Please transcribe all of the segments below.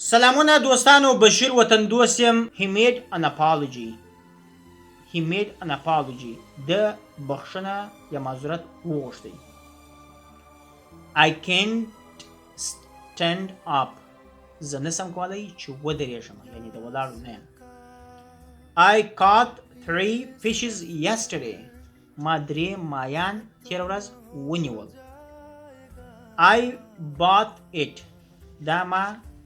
سلامونه دوستانو، بشیر وطن دوست یم. He made an apology. He made an apology. د بخښنه یا معذرت وغوښتی. I can't stand up. زه نسم کولی چې ودرېږم، یعنی د ولاړو نه یم. I caught 3 fishes yesterday. ما 3 مایان تېره ورځ ونیول. I bought it. دا ما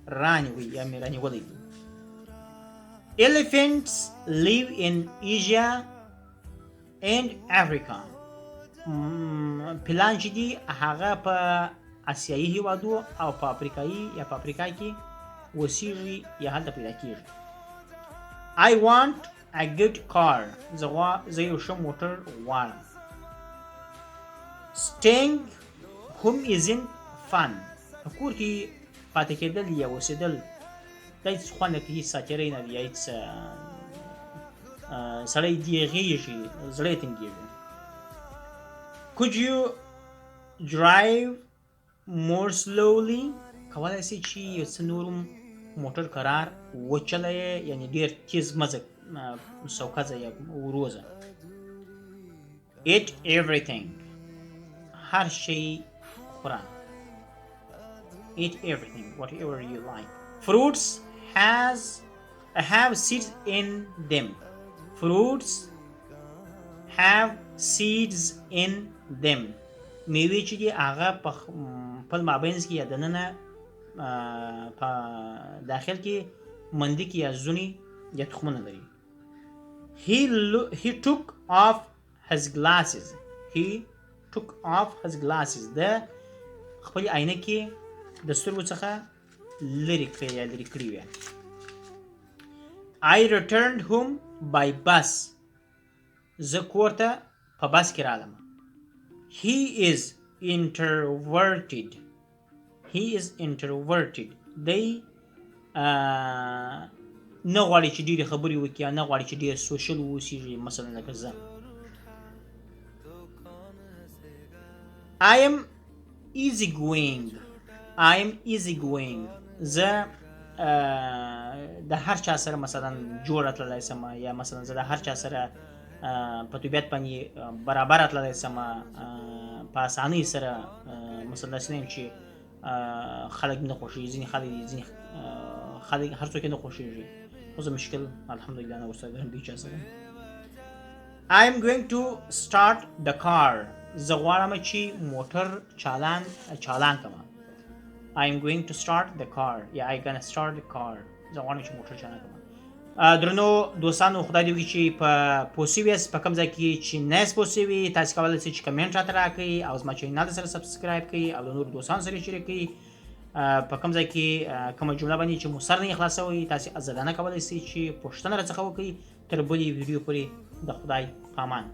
رانیوی یا مې رانیولی. Elephants live in Asia and Africa. پیلان چې دي هغه په اسیایي هیوادو او په افریقایي یا په افریقا کې اوسیږي یا هلته پیدا کیږي. I want a good car. زه یو ښه موټر غواړم. Staying home isn't fun. په کور کې پاتې کېدل یا اوسېدل دا هېڅ خوند نه کوي، هېڅ ساتیری نه وي یا هېڅ سړی دیغېږي، زړه یې تنګېږي. Could you drive more slowly? کولی شئ چې یو څه نور موټر قرار وچلوئ، یعنې ډېر تېز مه ځه، سوکه ځه یا ورو ځه. Eat everything. هر شی خوره. Eat everything, whatever you like. Fruits have seeds in them. Fruits have seeds in them. میوې چې دي هغه په خپل مابینځ کې یا دننه په داخل کې منډي کې یا زونې یا تخمونه لري. He took off his glasses. He took off his glasses. د خپل عینکې د سترګو څخه لرې کړې یا لرې کړې وې. I returned home by bus. زه کور ته په بس کې رالم. He is introverted. He is introverted. دی نه غواړي چې ډېرې خبرې وکړي یا نه غواړي چې ډېر سوشل واوسېږي، مثلا لکه زه. I am easygoing. I am easygoing. زه د هر چا سره مثلا جوړ تللی سم، یا مثلا زه د هر چا سره په طبیعت باندې برابر تللی سم، په اسانۍ سره. مثلا داسې نه یم چې خلک مې نه خوښېږي، ځینې خلک هر څوک یې نه خوښېږي، خو زه مشکل الحمدلله نه ورسره لرم د هېچا سره. I am going to start the car. زه غواړم چې موټر چالان کړم. I am going to start the car. یا I gonna start the car. زه غواړم چې موټر چالان کړم. درنو دوستانو، خدای دې وکړي چې په پوه سوي یاست. په کوم ځای کې چې نه یاست پوه سوي، تاسې کولی شئ چې کمنټ راته راکړئ او زما چینل سره سبسکرایب کړئ او د نورو دوستانو سره شریک کړئ. په کوم ځای کې کومه جمله باندې چې مو سر نه یې خلاصوئ، تاسې ازادانه کولی شئ چې پوښتنه راڅخه وکړئ. تر بلې ویډیو پورې د خدای په امان.